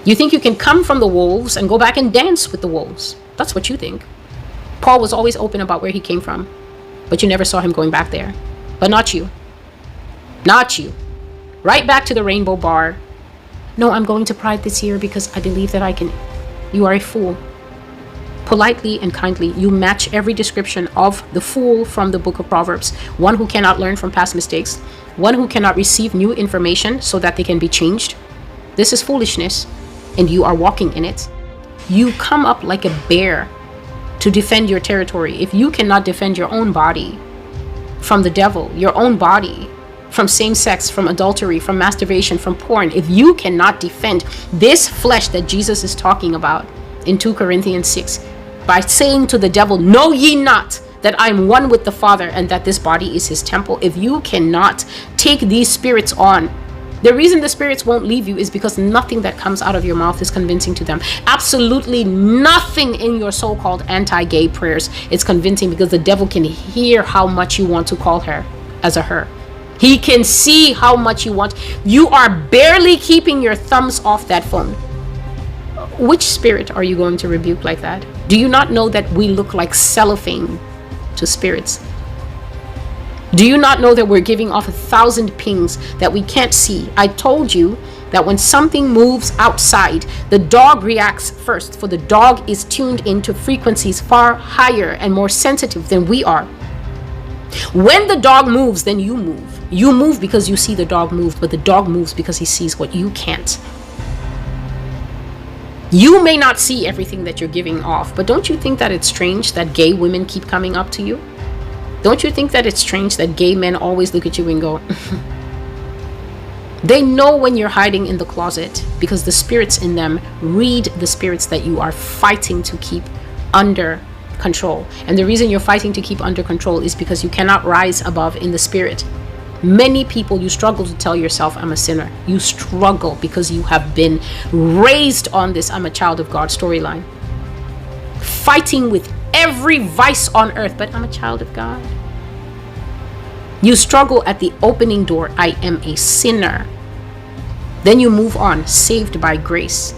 You think you can come from the wolves and go back and dance with the wolves. That's what you think. Paul was always open about where he came from, but you never saw him going back there. But not you. Not you. Right back to the Rainbow Bar. No, I'm going to Pride this year because I believe that I can. You are a fool. Politely and kindly, you match every description of the fool from the book of Proverbs. One who cannot learn from past mistakes. One who cannot receive new information so that they can be changed. This is foolishness, and you are walking in it. You come up like a bear to defend your territory. If you cannot defend your own body from the devil, your own body from same-sex, from adultery, from masturbation, from porn, if you cannot defend this flesh that Jesus is talking about in 2 Corinthians 6, by saying to the devil, know ye not that I am one with the Father and that this body is his temple. If you cannot take these spirits on, the reason the spirits won't leave you is because nothing that comes out of your mouth is convincing to them. Absolutely nothing in your so-called anti-gay prayers is convincing, because the devil can hear how much you want to call her as a her. He can see how much you want. You are barely keeping your thumbs off that phone. Which spirit are you going to rebuke like that? Do you not know that we look like cellophane to spirits? Do you not know that we're giving off 1,000 pings that we can't see? I told you that when something moves outside, the dog reacts first, for the dog is tuned into frequencies far higher and more sensitive than we are. When the dog moves, then you move. You move because you see the dog move, but the dog moves because he sees what you can't. You may not see everything that you're giving off, but don't you think that it's strange that gay women keep coming up to you? Don't you think that it's strange that gay men always look at you and go, They know when you're hiding in the closet, because the spirits in them read the spirits that you are fighting to keep under control. And the reason you're fighting to keep under control is because you cannot rise above in the spirit. Many people, you struggle to tell yourself, I'm a sinner. You struggle because you have been raised on this I'm a child of God storyline. Fighting with every vice on earth, but I'm a child of God. You struggle at the opening door, I am a sinner. Then you move on, saved by grace.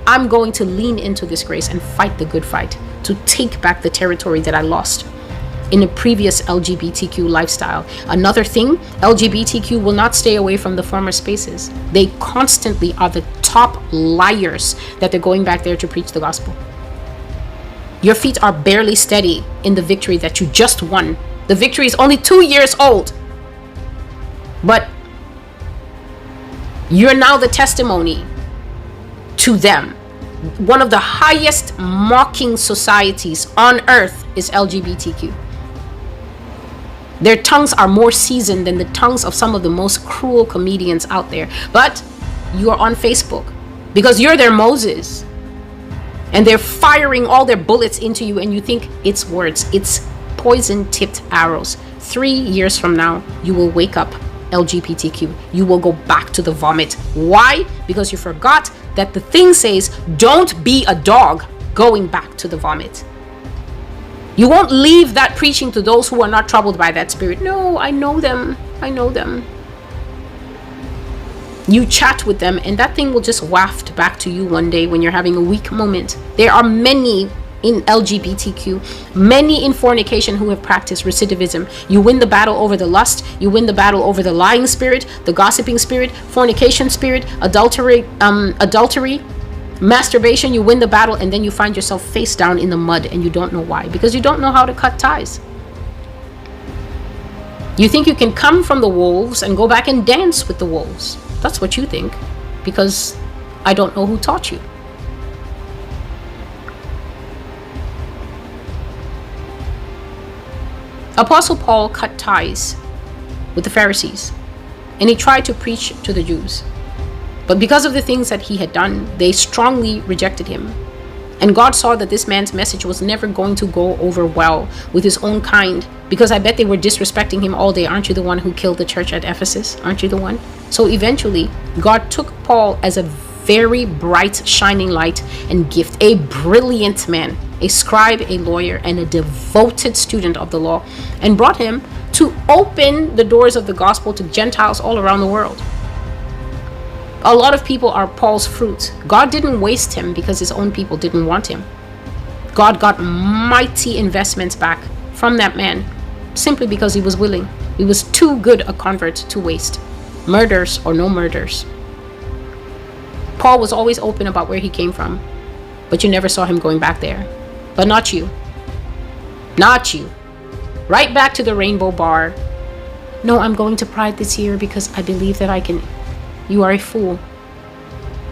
I'm going to lean into this grace and fight the good fight to take back the territory that I lost in a previous LGBTQ lifestyle. Another thing, LGBTQ will not stay away from the former spaces. They constantly are the top liars that they're going back there to preach the gospel. Your feet are barely steady in the victory that you just won. The victory is only 2 years old. But you're now the testimony to them. One of the highest mocking societies on earth is LGBTQ. Their tongues are more seasoned than the tongues of some of the most cruel comedians out there. But you are on Facebook because you're their Moses. And they're firing all their bullets into you, and you think it's words. It's poison-tipped arrows. 3 years from now, you will wake up LGBTQ. You will go back to the vomit. Why? Because you forgot that the thing says, don't be a dog going back to the vomit. You won't leave that preaching to those who are not troubled by that spirit. No, I know them. I know them. You chat with them, and that thing will just waft back to you one day when you're having a weak moment. There are many in LGBTQ, many in fornication who have practiced recidivism. You win the battle over the lust, you win the battle over the lying spirit, the gossiping spirit, fornication spirit, adultery, masturbation. You win the battle, and then you find yourself face down in the mud, and you don't know why, because you don't know how to cut ties. You think you can come from the wolves and go back and dance with the wolves. That's what you think, because I don't know who taught you. Apostle Paul cut ties with the Pharisees, and he tried to preach to the Jews. But because of the things that he had done, they strongly rejected him. And God saw that this man's message was never going to go over well with his own kind, because I bet they were disrespecting him all day. Aren't you the one who killed the church at Ephesus? Aren't you the one? So eventually, God took Paul as a very bright, shining light and gift, a brilliant man, a scribe, a lawyer, and a devoted student of the law, and brought him to open the doors of the gospel to Gentiles all around the world. A lot of people are Paul's fruit. God didn't waste him because his own people didn't want him. God got mighty investments back from that man simply because he was willing. He was too good a convert to waste. Murders or no murders. Paul was always open about where he came from, but you never saw him going back there. But not you. Not you. Right back to the Rainbow Bar. No, I'm going to Pride this year because I believe that I can. You are a fool.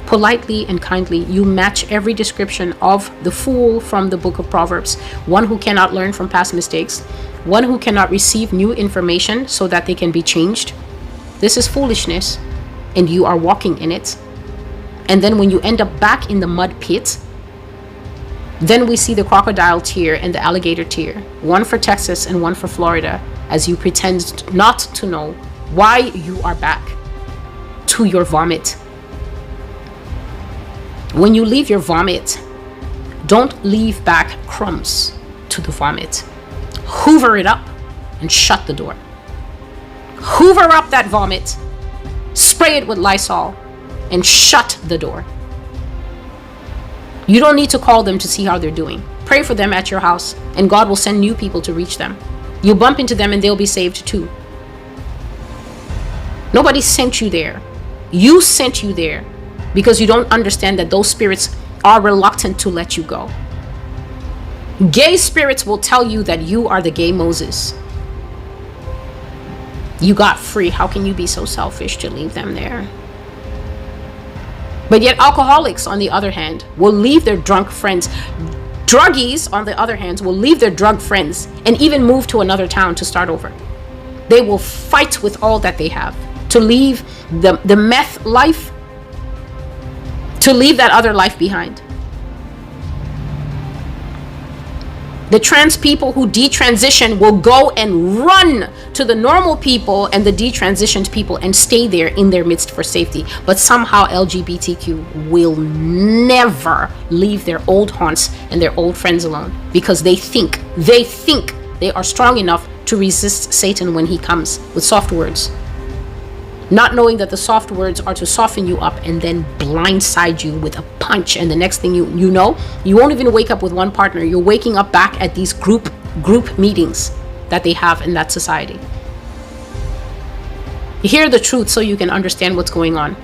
Politely and kindly, you match every description of the fool from the book of Proverbs. One who cannot learn from past mistakes. One who cannot receive new information so that they can be changed. This is foolishness, and you are walking in it. And then when you end up back in the mud pit, then we see the crocodile tear and the alligator tear. One for Texas and one for Florida, as you pretend not to know why you are back to your vomit. When you leave your vomit, don't leave back crumbs to the vomit. Hoover it up and shut the door. Hoover up that vomit, spray it with Lysol, and shut the door. You don't need to call them to see how they're doing. Pray for them at your house, and God will send new people to reach them. You bump into them and they'll be saved too. Nobody sent you there. You sent you there because you don't understand that those spirits are reluctant to let you go. Gay spirits will tell you that you are the gay Moses. You got free. How can you be so selfish to leave them there? But yet alcoholics, on the other hand, will leave their drunk friends. Druggies, on the other hand, will leave their drug friends and even move to another town to start over. They will fight with all that they have to leave the meth life, to leave that other life behind. The trans people who detransition will go and run to the normal people and the detransitioned people and stay there in their midst for safety. But somehow LGBTQ will never leave their old haunts and their old friends alone because they think they are strong enough to resist Satan when he comes with soft words. Not knowing that the soft words are to soften you up and then blindside you with a punch. And the next thing you know, you won't even wake up with one partner. You're waking up back at these group meetings that they have in that society. You hear the truth so you can understand what's going on.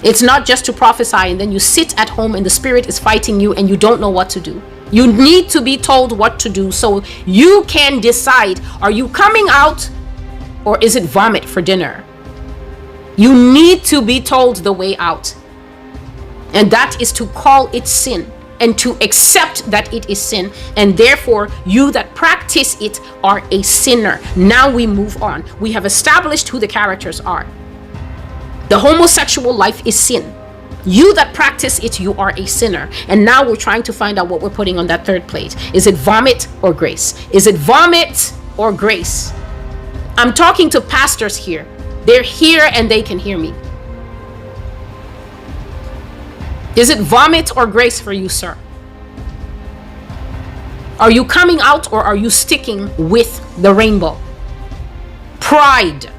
It's not just to prophesy and then you sit at home and the spirit is fighting you and you don't know what to do. You need to be told what to do so you can decide, are you coming out or is it vomit for dinner? You need to be told the way out. And that is to call it sin and to accept that it is sin. And therefore, you that practice it are a sinner. Now we move on. We have established who the characters are. The homosexual life is sin. You that practice it, you are a sinner. And now we're trying to find out what we're putting on that third plate. Is it vomit or grace? Is it vomit or grace? I'm talking to pastors here. They're here and they can hear me. Is it vomit or grace for you, sir? Are you coming out or are you sticking with the rainbow? Pride.